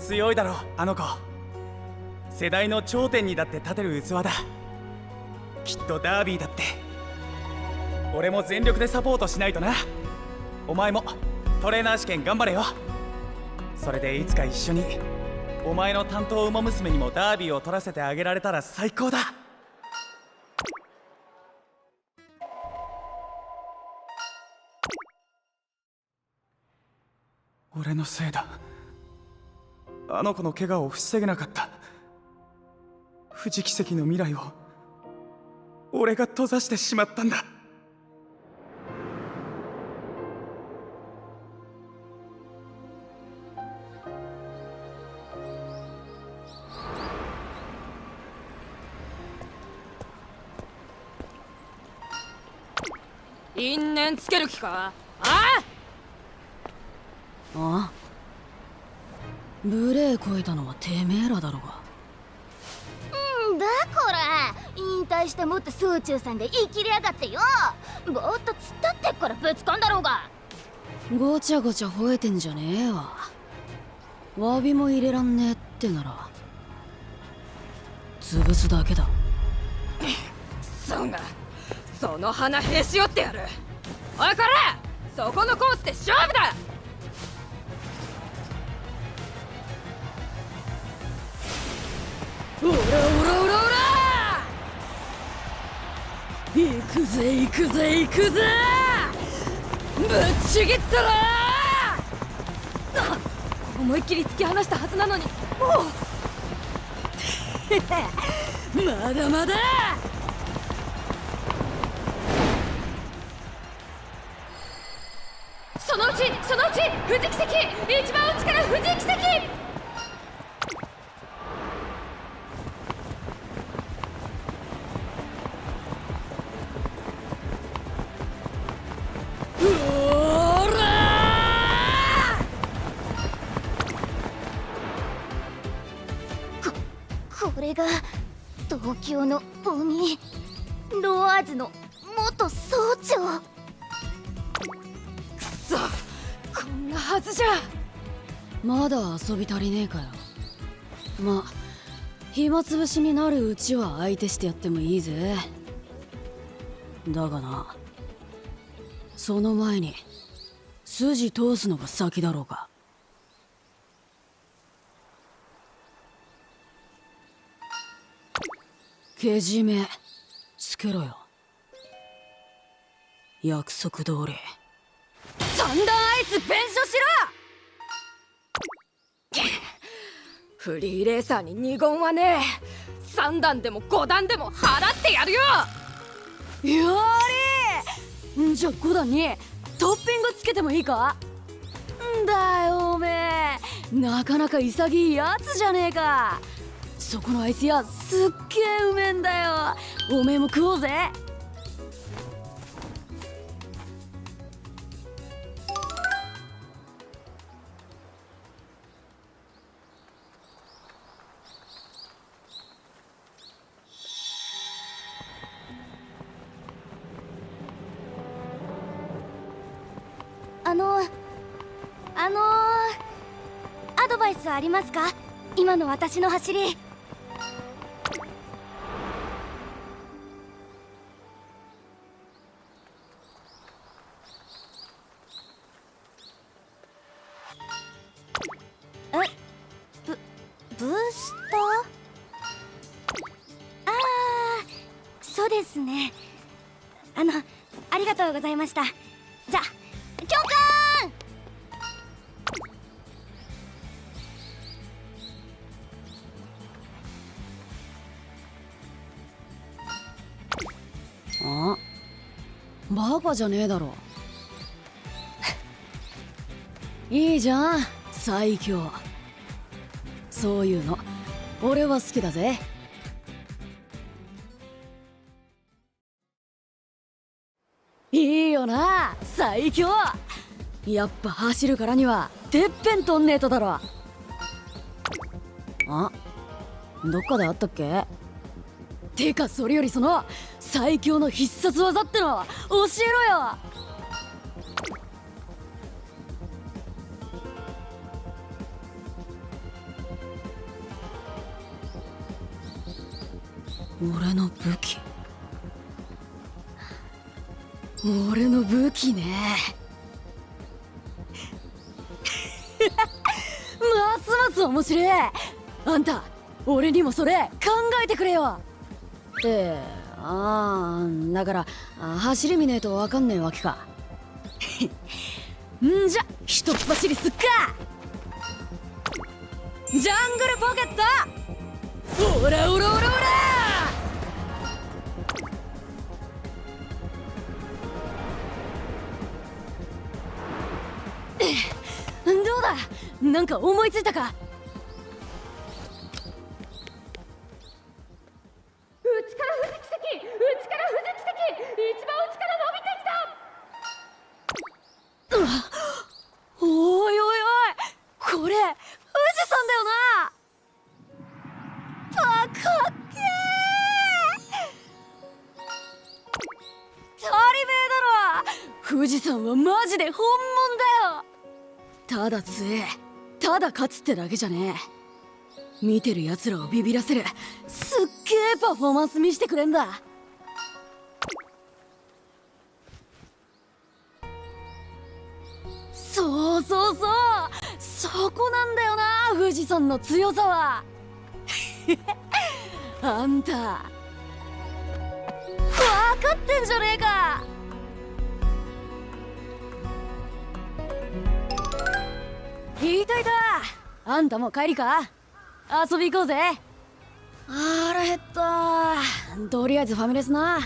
強いだろあの子。世代の頂点にだって立てる器だ。きっとダービーだって俺も全力でサポートしないとな。お前もトレーナー試験頑張れよ。それでいつか一緒にお前の担当馬娘にもダービーを取らせてあげられたら最高だ。俺のせいだ。あの子の怪我を防げなかった。富士奇跡の未来を俺が閉ざしてしまったんだ。因縁つける気か。あ？無礼こいたのはてめえらだろうが。だから引退してもって総長さんが生きりやがってよ。ぼーっと突っ立ってっからぶつかんだろうが。ごちゃごちゃ吠えてんじゃねえわ。詫びも入れらんねえってなら潰すだけだ。そうがその鼻へし折ってやる。おいこれ、そこのコースで勝負だ。オラオラオラオラ、行くぜ行くぜ行くぜ、ぶっちぎったら思いっきり突き放したはずなのに、まだまだ。そのうち富士奇跡、一番内から富士奇跡。これが東京の鬼ロワーズの元総長。くそ、こんなはずじゃ。まだ遊び足りねえかよ。まあ暇つぶしになるうちは相手してやってもいいぜ。だがな、その前に筋通すのが先だろうか。けじめつけろよ。約束通りサンダーアイス弁償しろ。フリーレーサーに二言はねえ。3段でも5段でも払ってやるよ。やりじゃあ5段にトッピングつけてもいいか。んだよおめえ、なかなか潔いやつじゃねえか。そこのアイス屋すっげえうめえんだよ。おめえも食おうぜ。アドバイスありますか？今の私の走り。ブースター？そうですね。ありがとうございました。じゃ教官。あ、バカじゃねえだろ。いいじゃん最強。そういうの俺は好きだぜ。いいよな最強。やっぱ走るからにはてっぺんとんねえとだろ。あ、どっかであったっけ。てかそれよりその最強の必殺技っての教えろよ。俺の武器。俺の武器ね。ますます面白い。あんた俺にもそれ考えてくれよ。だから走り見ねえと分かんねえわけか。んじゃひとっ走りすっか。ジャングルポケット、オラオラオラオラ。どうだ、なんか思いついたか。内から藤木関、内から藤木関、一番内から伸びてきた。おいおいおい、これ富士山だよな。かっけー。当たり前だろ、富士山はマジで本物だよ。ただ強え、ただ勝つってだけじゃねえ。見てる奴らをビビらせるすっげえパフォーマンス見してくれんだ。そうそうそう、そこなんだよな、富士山の強さは。あんた分かってんじゃねえか。いたいた、あんたもう帰りか。遊び行こうぜ。腹減った。とりあえずファミレスな。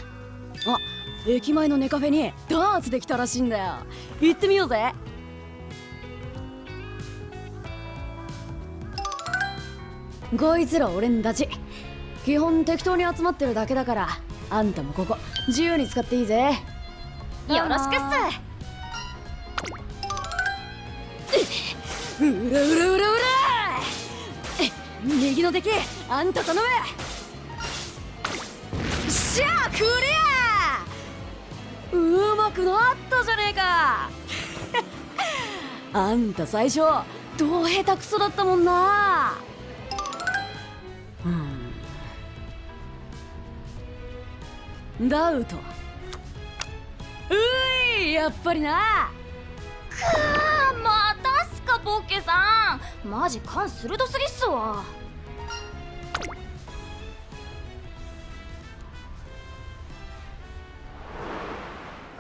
駅前のネカフェにダーツできたらしいんだよ。行ってみようぜ。こいつら俺んたち基本適当に集まってるだけだから、あんたもここ自由に使っていいぜ。よろしくっうらうらうらうら。右の敵あんた頼む。しゃあクリア。うまくなったじゃねえか。あんた最初どう下手くそだったもんな。ダウト。やっぱりな。またっすかボッケさん、マジ勘鋭すぎっすわ。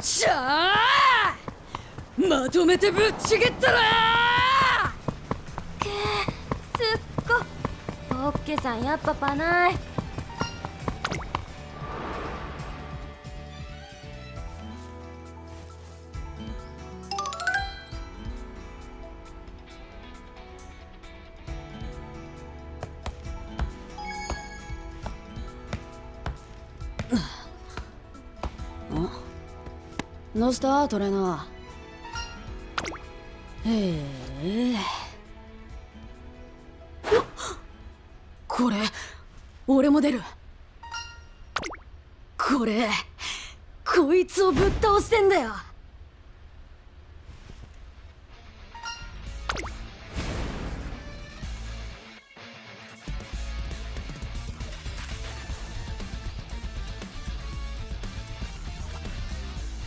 しゃあまとめてぶっちぎったら。すっごボッケさんやっぱパない。どうしたトレーナー。これ俺も出る。これこいつをぶっ倒してんだよ。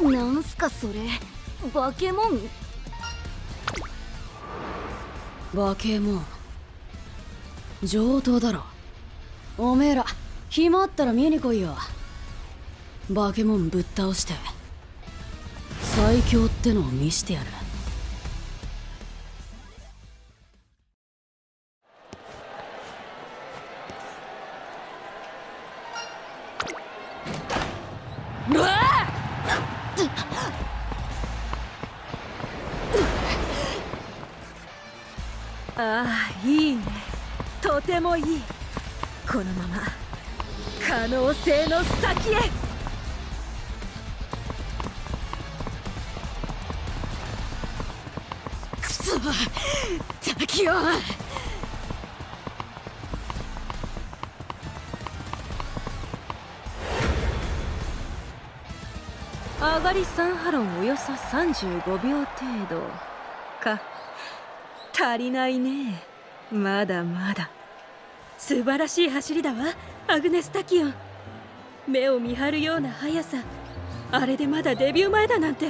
なんすかそれ、バケモン。バケモン上等だろ。おめえら暇あったら見に来いよ。バケモンぶっ倒して最強ってのを見してやる。ああ、いいね。とてもいい。このまま可能性の先へ。くそ滝尾。上がり3ハロンおよそ35秒程度か。足りないね。まだまだ。素晴らしい走りだわアグネス・タキオン。目を見張るような速さ、あれでまだデビュー前だなんて。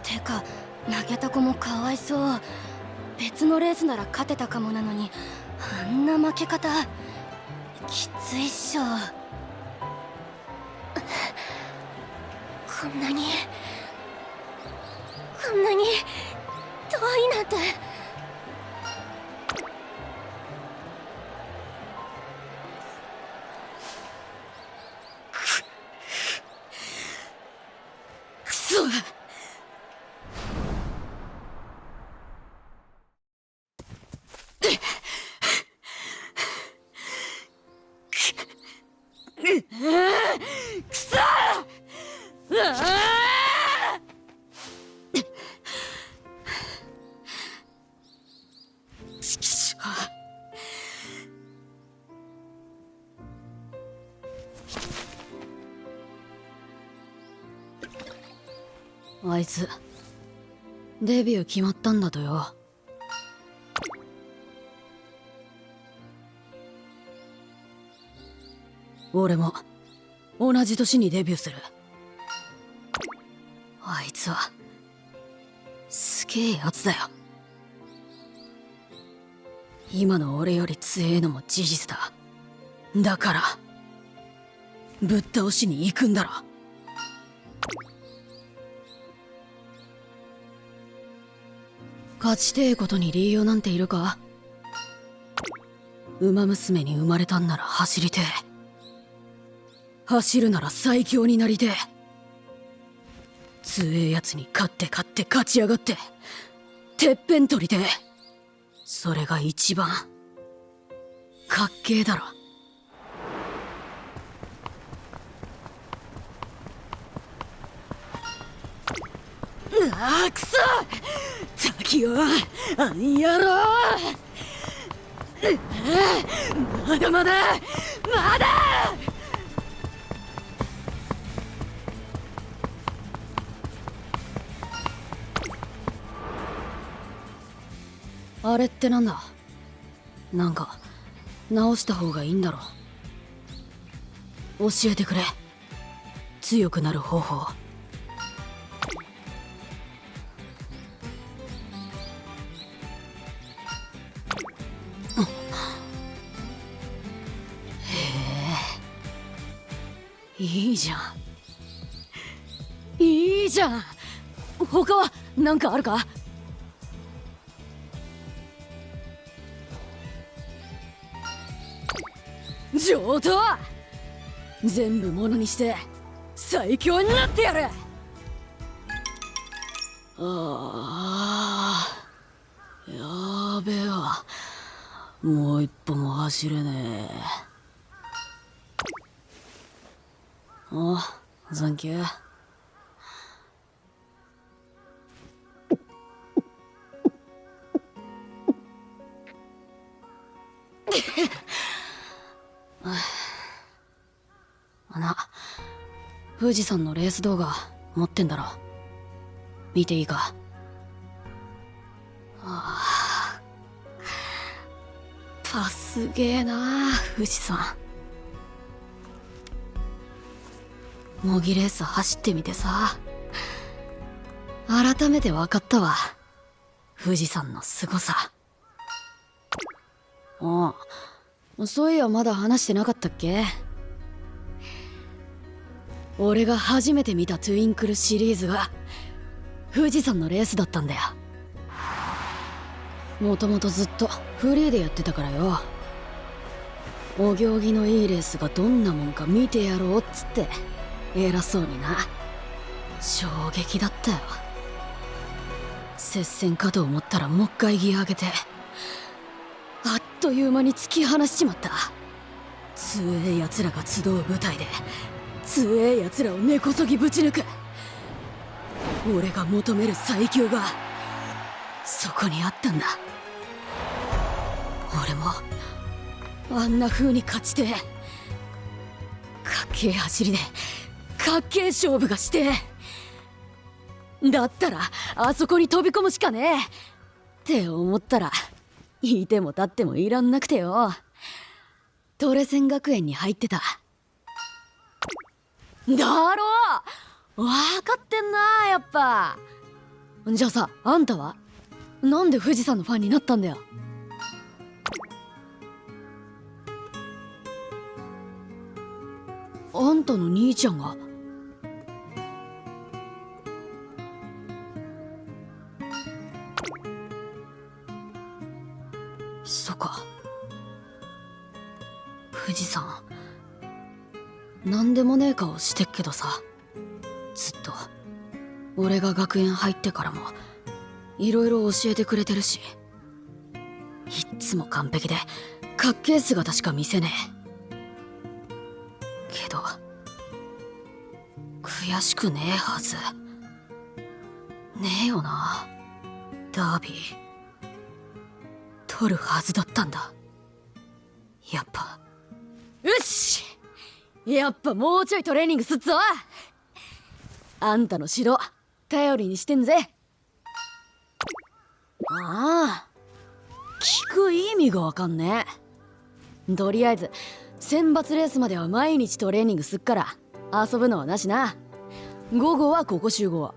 てか投げた子もかわいそう。別のレースなら勝てたかもなのに、あんな負け方きついっしょ。こんなに遠いなんて。くそ。くそ。ちくしょう。あいつデビュー決まったんだとよ。俺も同じ年にデビューする。あいつはすげえやつだよ。今の俺より強えのも事実だ。だからぶっ倒しに行くんだろ。勝ちてえことに理由なんているか。馬娘に生まれたんなら走りてえ。走るなら最強になりてえ。強えやつに勝って勝ち上がっててっぺん取りてえ。それが一番かっけえだろ。ああくそ滝よ、あんやろ。まだまだまだ。あれってなんだ。なんか直した方がいいんだろ。教えてくれ、強くなる方法。いいじゃんいいじゃん。他は何かあるか。上等。全部ものにして最強になってやる。ああ、やーべえわ。もう一歩も走れねえ。ああ、サンキュー。富士山のレース動画持ってんだろ。見ていいか。ああ、すげえな富士山。模擬レース走ってみてさ、改めて分かったわ、富士山の凄さ。ああ、そういやまだ話してなかったっけ。俺が初めて見たトゥインクルシリーズが富士山のレースだったんだよ。もともとずっとフリーでやってたからよ。お行儀のいいレースがどんなもんか見てやろうっつって偉そうにな。衝撃だったよ。接戦かと思ったらもう一回ギア上げてあっという間に突き放しちまった。強え奴らが集う舞台で強え奴らを根こそぎぶち抜く。俺が求める最強がそこにあったんだ。俺もあんな風に勝ちてえ。かっけえ走りでかっけえ勝負がしてえ。だったらあそこに飛び込むしかねえって思ったらいても立ってもいらんなくてよ。トレセン学園に入ってた。だろう、分かってんなやっぱ。じゃあさ、あんたはなんで富士山のファンになったんだよ。あんたの兄ちゃんが。そっか。富士山なんでもねえ顔してっけどさ、ずっと俺が学園入ってからもいろいろ教えてくれてるし、いっつも完璧でかっけえ姿しか見せねえけど、悔しくねえはずねえよな。ダービー取るはずだったんだ。やっぱよし、やっぱもうちょいトレーニングすっぞ。あんたの指導頼りにしてんぜ。ああ、聞く意味がわかんねえ。とりあえず選抜レースまでは毎日トレーニングすっから遊ぶのはなしな。午後はここ集合。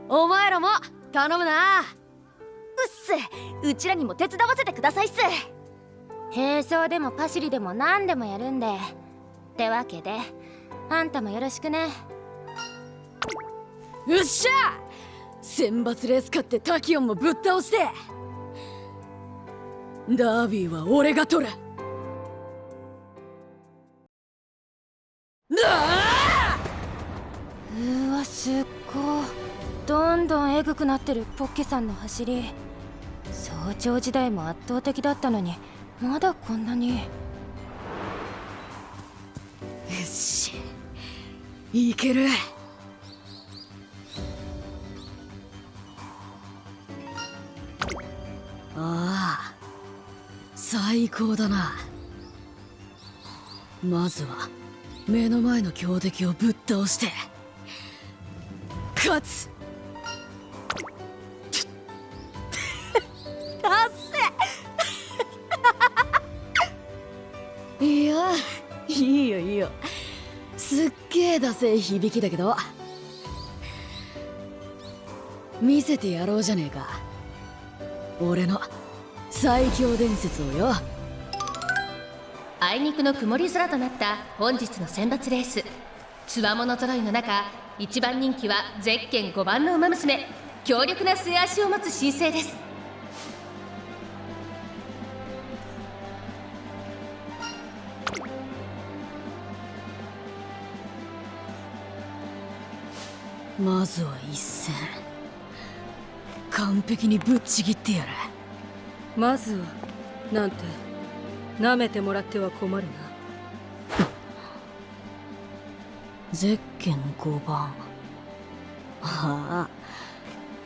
お前らも頼むな。うっす、うちらにも手伝わせてくださいっす。並走でもパシリでも何でもやるんで。ってわけであんたもよろしくね。よっしゃ、選抜レース勝ってタキオンもぶっ倒して、ダービーは俺が取る。うわ、すっごいどんどんエグくなってるポッケさんの走り。早朝時代も圧倒的だったのにまだこんなに。よし、いける。ああ、最高だな。まずは目の前の強敵をぶっ倒して勝つ。達成いや、いいよいいよ。すっげえダセえ響きだけど見せてやろうじゃねえか、俺の最強伝説をよ。あいにくの曇り空となった本日の選抜レース。つわもの揃いの中、一番人気はゼッケン5番の馬娘。強力な末足を持つ新星です。まずは一戦完璧にぶっちぎってやる。まずはなんて舐めてもらっては困るな。ゼッケン5番。ああ、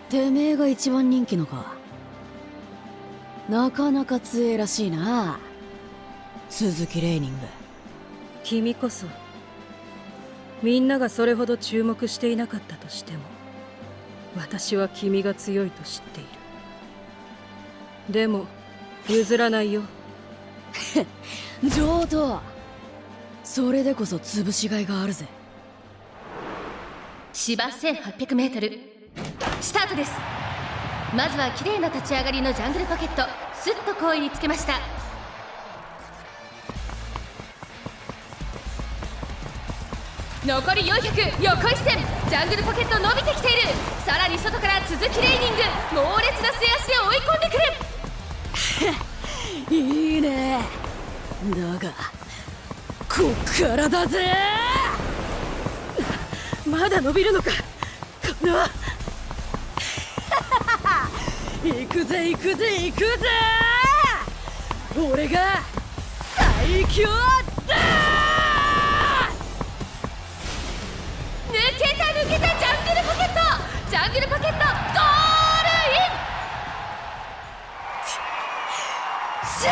てめえが一番人気のか。なかなか強えらしいな、鈴木レーニング。君こそみんながそれほど注目していなかったとしても、私は君が強いと知っている。でも譲らないよ。上等。それでこそ潰しがいがあるぜ。芝 1800m スタートです。まずは綺麗な立ち上がりのジャングルポケット、スッと好位につけました。残り400、横一線。ジャングルポケット伸びてきている。さらに外から鈴木レーニング、猛烈な末足で追い込んでくる。いいね。だがこっからだぜ。まだ伸びるのかこの行くぜ行くぜ行くぜ。俺が最強だ。抜けた抜けた、ジャングルポケット、ジャングルポケットゴールイン。しゃ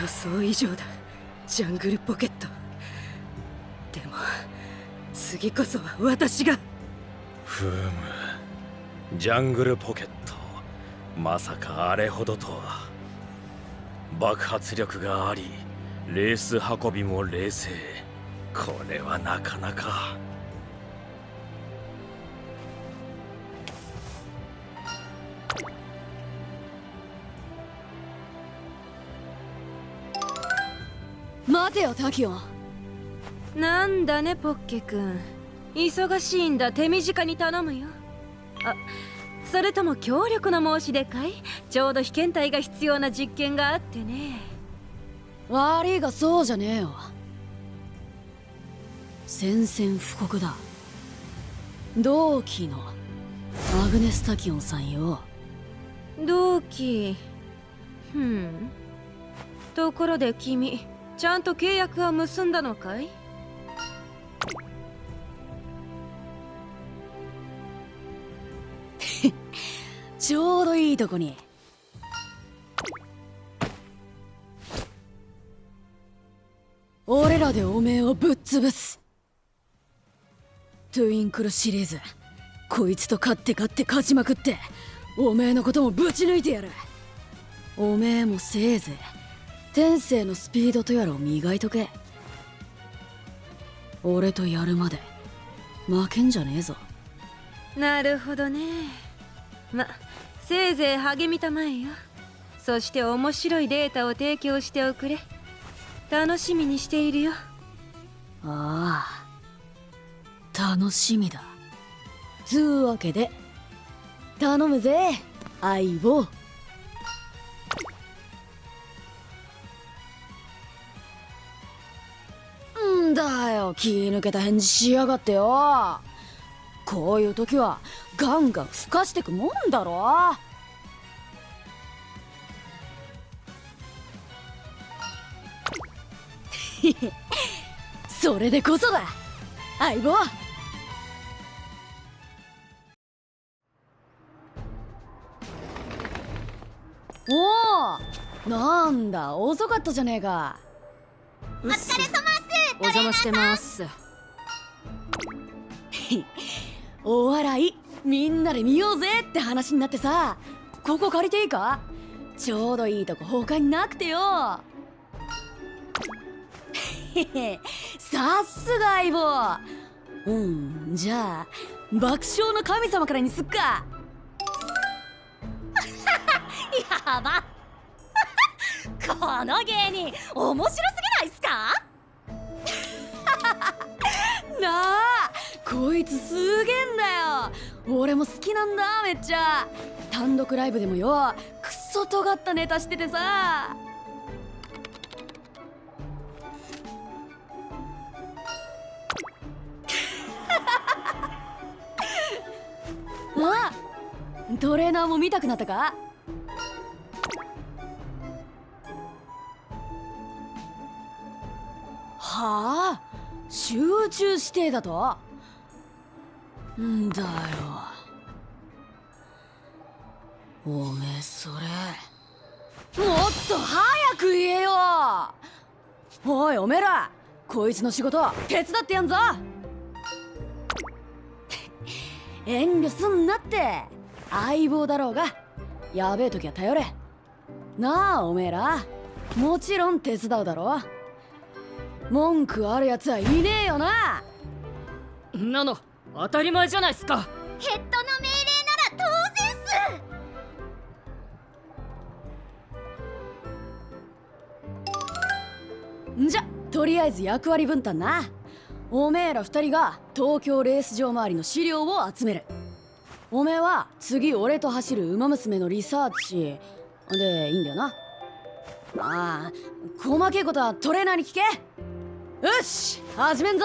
予想以上だ、ジャングルポケット。でも次こそは私が。ふむ、ジャングルポケット、まさかあれほどとは。爆発力があり、レース運びも冷静。これはなかなか。待てよタキオン。なんだねポッケ君、忙しいんだ。手短に頼むよ。あ、それとも強力な申し出かい？ちょうど被験体が必要な実験があってね。悪いがそうじゃねえよ。宣戦布告だ。同期のアグネス・タキオンさんよ。同期。ところで君、ちゃんと契約は結んだのかい？ちょうどいいとこに。俺らでおめえをぶっ潰す。トゥインクルシリーズ、こいつと勝ちまくって、おめえのこともぶち抜いてやる。おめえもせいぜい天性のスピードとやらを磨いとけ。俺とやるまで負けんじゃねえぞ。なるほどね。せいぜい励みたまえよ。そして面白いデータを提供しておくれ。楽しみにしているよ。ああ、楽しみだ。つうわけで頼むぜ相棒。んだよ、気抜けた返事しやがってよ。こういう時はガンガン吹かしてくもんだろ。それでこそだ相棒。おお、なんだ遅かったじゃねえか。お疲れ様っす。お邪魔してます。お笑いみんなで見ようぜって話になってさ、ここ借りていいか？ちょうどいいとこ他になくてよ。さすが相棒。じゃあ爆笑の神様からにすっか。やばこの芸人面白すぎないっすか？なあ、こいつすげえんだよ。俺も好きなんだめっちゃ。単独ライブでもよ、くっそ尖ったネタしててさ。あ、トレーナーも見たくなったか？はあ、集中してだと？んだよ、おめえそれもっと早く言えよ。おいおめえら、こいつの仕事手伝ってやんぞ。遠慮すんなって、相棒だろうがやべえ時は頼れ。なあおめえら、もちろん手伝うだろ。文句あるやつはいねえよな。んなの当たり前じゃないっすか。ヘッドの命令なら当然っす。んじゃとりあえず役割分担な。おめえら二人が東京レース場周りの資料を集める。おめえは次俺と走る馬娘のリサーチでいいんだよな。ああ、細けいことはトレーナーに聞け。よし始めんぞ。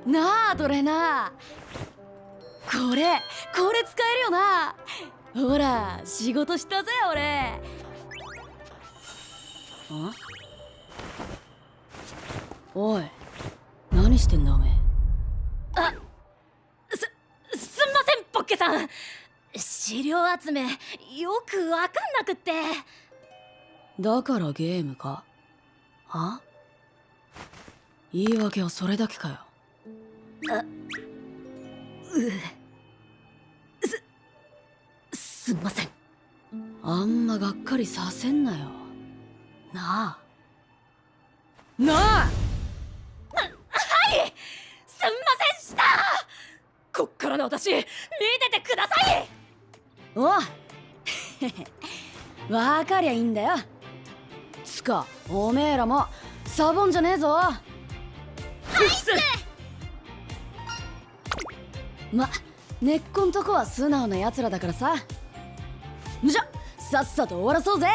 なあトレーナー、これ使えるよな。ほら仕事したぜ俺。おい、何してんだおめえ。すんませんポッケさん、資料集めよくわかんなくって。だからゲームか？言い訳はそれだけかよ。すんません。あんまがっかりさせんなよ。なあすんませんした。こっからの私見ててください。おわかりゃいいんだよ。つかおめえらもサボンじゃねえぞ。根っこんとこは素直なやつらだからさ。じゃさっさと終わらそうぜ。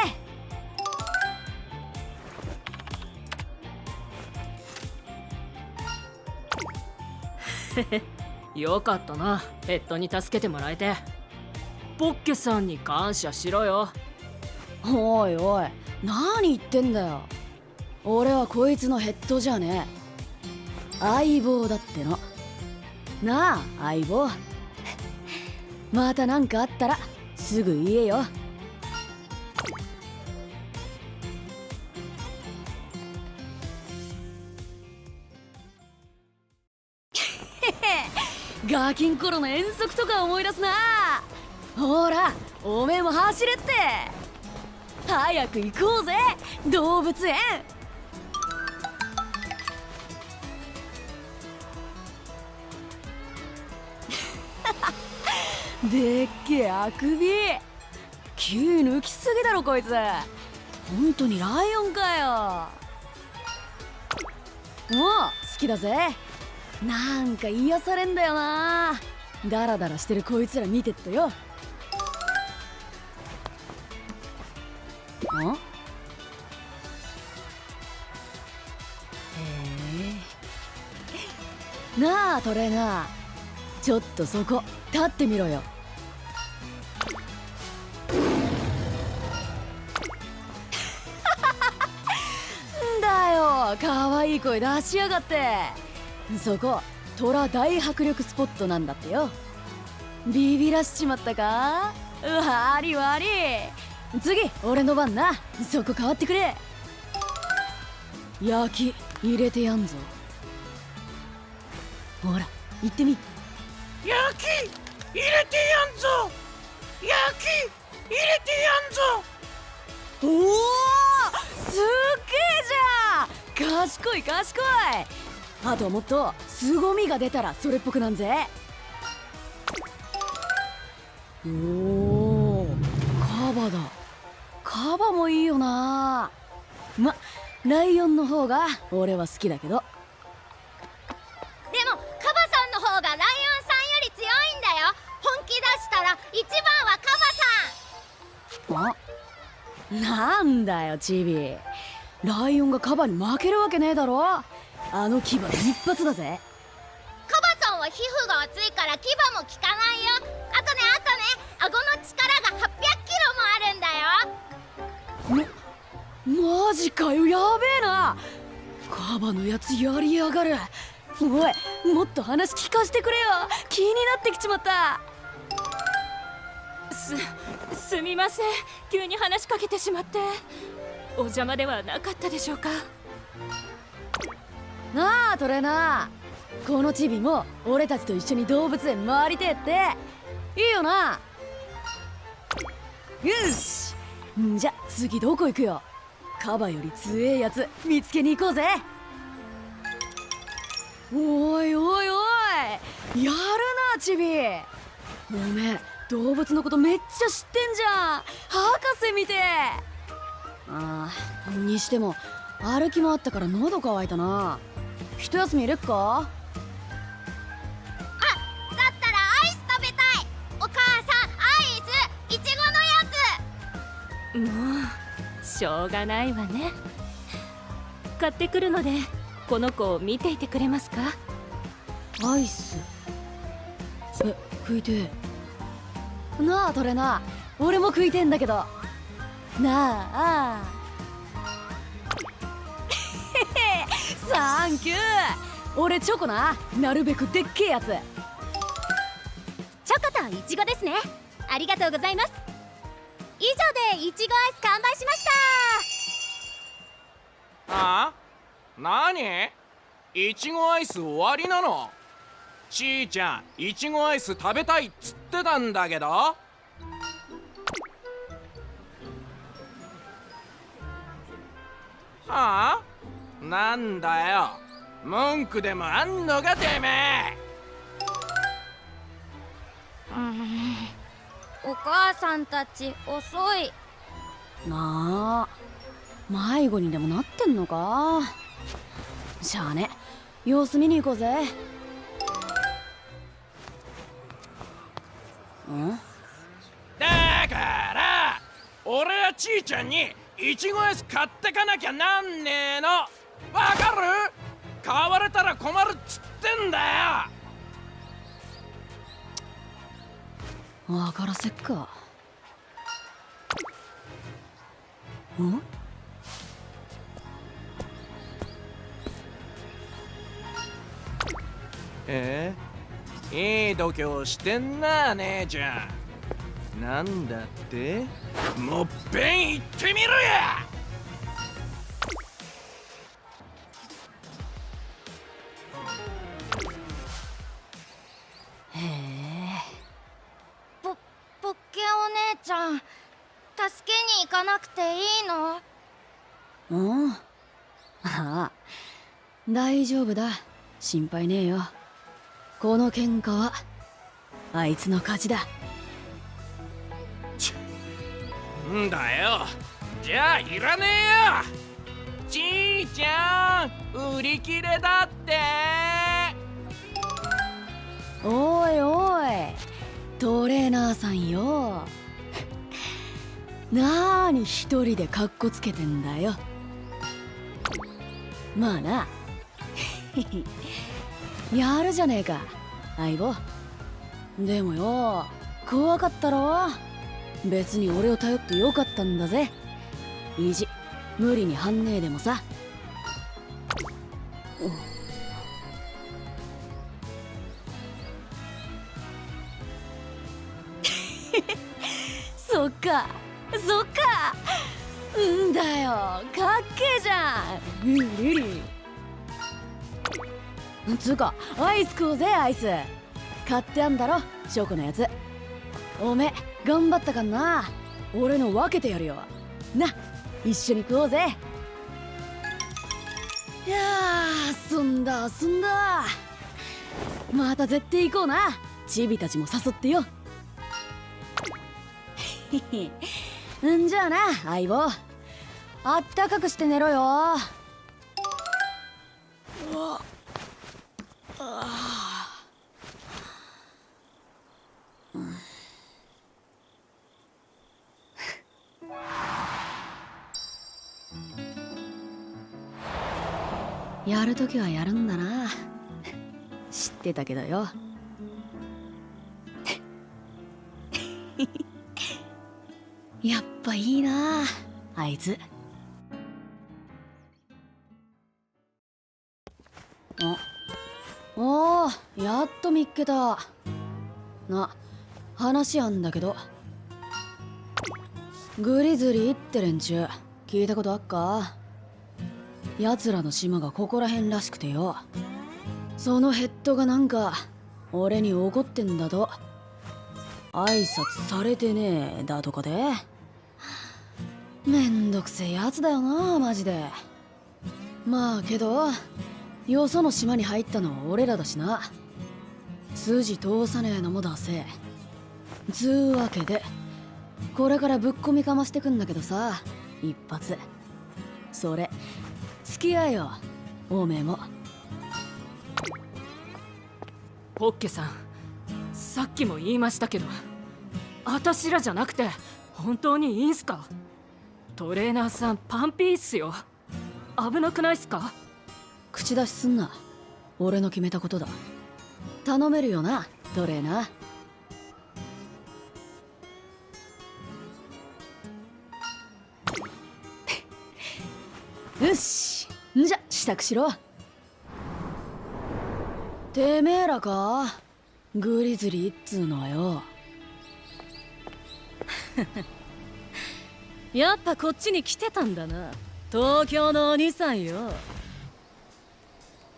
よかったな、ヘッドに助けてもらえて。ポッケさんに感謝しろよ。おいおい、何言ってんだよ。俺はこいつのヘッドじゃねえ、相棒だっての。なあ相棒また何かあったらすぐ言えよ。ガキン頃の遠足とか思い出すな。ほらおめえも走れって。早く行こうぜ動物園。でっけえあくび、気抜きすぎだろこいつ。本当にライオンかよ。もう好きだぜ。なんか癒されんだよな。ダラダラしてるこいつら見てっとよ。ん？へえ。なあトレーナー、ちょっとそこ立ってみろよ。んだよ、かわいい声出しやがって。そこトラ大迫力スポットなんだってよ。ビビらしちまったか。悪い悪い。次俺の番な。そこ変わってくれ。焼き入れてやんぞ。ほら行ってみ。焼き入れてやんぞ。焼き入れてやんぞ。おお、すっげえじゃん。賢い賢い。あともっと凄みが出たらそれっぽくなんぜ。おお、カバだ。カバもいいよな。ライオンの方が俺は好きだけど。でもカバさんの方がライオンさんより強いんだよ。本気出したら一番はカバさん。なんだよチビ、ライオンがカバに負けるわけねえだろ。あの牙一発だぜ。カバさんは皮膚が厚いから牙も効かないよ。あとね顎の力が800キロもあるんだよ。マジかよ、やべえな。カバのやつやりやがる。おいもっと話聞かせてくれよ。気になってきちまった。すみません、急に話しかけてしまって。お邪魔ではなかったでしょうか。なあトレーナー、このチビも俺たちと一緒に動物園回りてえっていいよな。よし、んじゃ次どこ行くよ。カバより強えやつ見つけに行こうぜ。おいおいおい、やるなチビ。おめえ動物のことめっちゃ知ってんじゃん。博士みてえ。にしても歩き回ったから喉乾いたな。一休み入れっか。だったらアイス食べたい。お母さんアイスいちごのやもうしょうがないわね。買ってくるのでこの子を見ていてくれますか。アイス食いてえなあトレナー、俺も食いてんだけどなあ。サンキュー。俺チョコな、なるべくでっけえやつ。つ。チョコといちごですね。ありがとうございます。以上でいちごアイス完売しました。あ？なに？いちごアイス終わりなの？ちーちゃん、いちごアイス食べたいっつってたんだけど。はあ、なんだよ、文句でもあんのかてめえ。お母さんたち遅い。なあ、迷子にでもなってんのか。しゃあね、様子見に行こうぜ。だから俺はちいちゃんにいちごアイス買ってかなきゃなんねえの。わかる？買われたら困るっつってんだよ。分からせっか。ん？いい度胸してんな姉ちゃん。なんだって？もっぺん言ってみろや。ポッケお姉ちゃん、助けに行かなくていいの？うん。ああ、大丈夫だ。心配ねえよ。この喧嘩はあいつの勝ちだ。んだよ、じゃあいらねえよ。ちいちゃん、売り切れだって。おいおい、トレーナーさんよ。なーに一人でカッコつけてんだよ。まあな。やるじゃねえか相棒。でもよ、怖かったろ。別に俺を頼ってよかったんだぜ。意地無理に反ねえでもさ。そっかそっか。んだよ、かっけえじゃん。リリつうか、アイス食おうぜ。アイス買ってあんだろ、チョコのやつ。おめえ頑張ったかんな。俺の分けてやるよな。一緒に食おうぜ。いやー、済んだ済んだ。また絶対行こうな。チビたちも誘ってよ。んじゃあな相棒、あったかくして寝ろよ。やるときはやるんだな。知ってたけどよ。やっぱいいなあいつ。おー、やっと見っけた。な、話あんだけど、グリズリーって連中聞いたことあっか？奴らの島がここら辺らしくてよ。そのヘッドがなんか俺に怒ってんだと。挨拶されてねえだとかで。めんどくせえやつだよなマジで。まあけど、よその島に入ったのは俺らだしな。筋通さねえのもだせ。つうわけでこれからぶっ込みかましてくんだけどさ、一発。それ付き合えよ、おめえも。ホッケさん、さっきも言いましたけど、あたしらじゃなくて本当にいいんすか？トレーナーさんパンピーっすよ。危なくないっすか？口出しすんな。俺の決めたことだ。頼めるよなトレーナー。よし、んじゃ支度しろ。てめえらか、グリズリーっつうのはよ。やっぱこっちに来てたんだな、東京のお兄さんよ。よ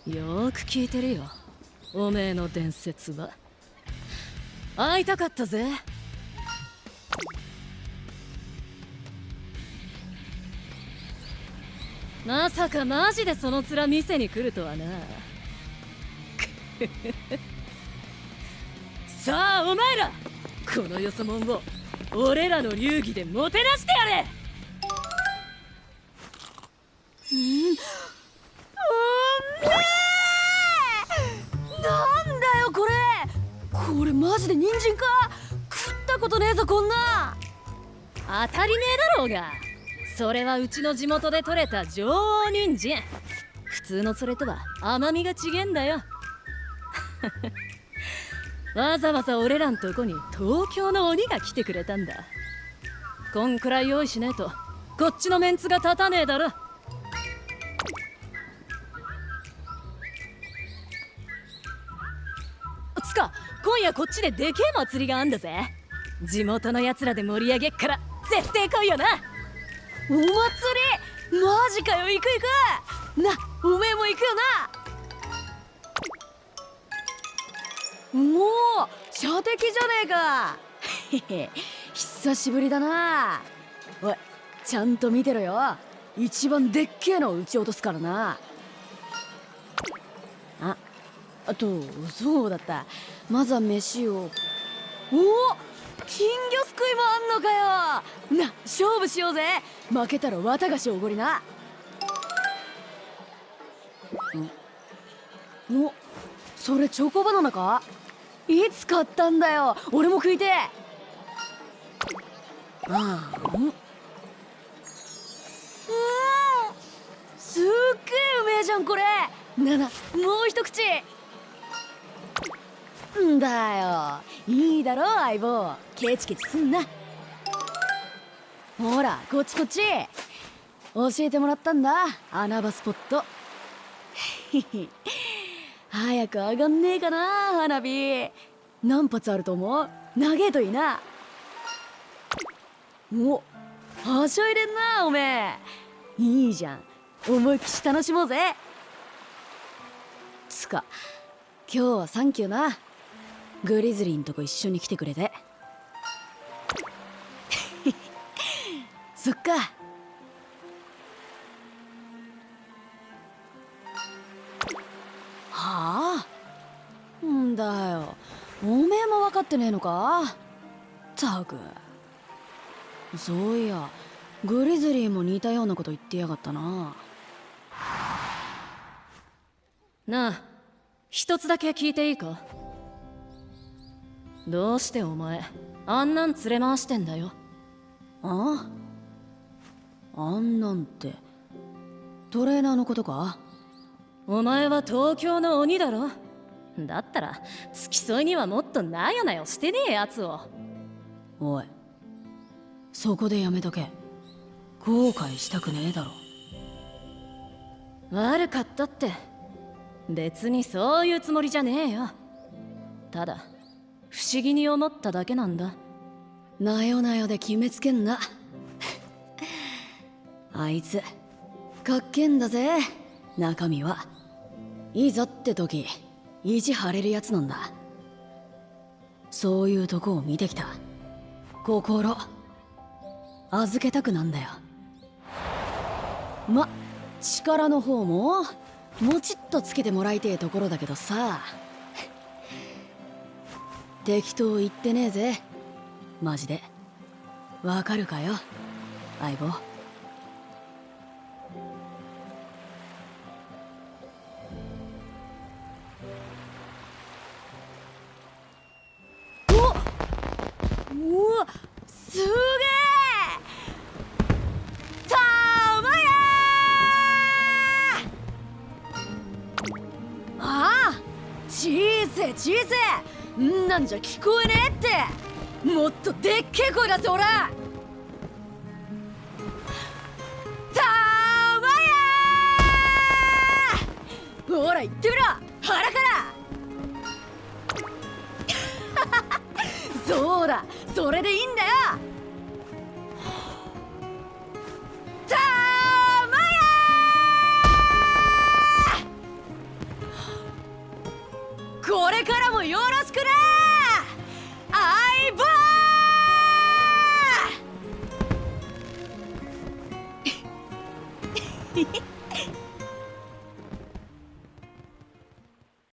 ーく聞いてるよ、おめえの伝説は。会いたかったぜ。まさかマジでその面見せに来るとはな。さあお前ら、このよそもんを俺らの流儀でもてなしてやれ。なんだよこれ。これマジで人参か。食ったことねえぞこんな。当たり前だろうが、それはうちの地元で採れた上王人参。普通のそれとは甘みが違えんだよ。わざわざ俺らんとこに東京の鬼が来てくれたんだ。こんくらい用意しねえとこっちのメンツが立たねえだろ。つか今夜こっちででけえ祭りがあんだぜ。地元のやつらで盛り上げっから絶対来いよな。お祭りマジかよ。行く行く。な、おめえも行くよな。もう射的じゃねえか。へへ、久しぶりだな。おい、ちゃんと見てろよ。一番でっけえのを撃ち落とすからな。あとそうだった、まずは飯を。お、金魚すくいもあんのかよ。な、勝負しようぜ。負けたら綿菓子おごりな。お、それチョコバナナか。いつ買ったんだよ。俺も食いてえ。すっげえうめえじゃんこれ。なな、もう一口。んだよ、いいだろ相棒、ケチケチすんな。ほらこっちこっち、教えてもらったんだ穴場スポット。早く上がんねえかな花火。何発あると思う？長えといいな。お、はしゃいでんなおめえ。いいじゃん、思いっきし楽しもうぜ。つか今日はサンキューな。グリズリーんとこ一緒に来てくれて。そっか。はあ、んだよ、おめえも分かってねえのか。ったく、そういやグリズリーも似たようなこと言ってやがったな。なあ、一つだけ聞いていいか。どうしてお前あんなん連れ回してんだよ。あんなんってトレーナーのことか。お前は東京の鬼だろ。だったら付き添いにはもっとなよなよしてねえやつを。おい、そこでやめとけ。後悔したくねえだろ。悪かったって別にそういうつもりじゃねえよ。ただ不思議に思っただけなんだ。なよなよで決めつけんな。あいつかっけんだぜ。中身はいざって時意地張れるやつなんだ。そういうとこを見てきた。心預けたくなんだよ。ま、力の方ももちっとつけてもらいてえところだけどさ。適当言ってねえぜマジで。わかるかよ相棒。うわ、すげえ。たまやー。ああ、小せ小せ。んなんじゃ聞こえねえって。もっとでっけえ声出せ。おら、たまやー。ほら言ってみろ腹から。そうだ、それでいいんだよ。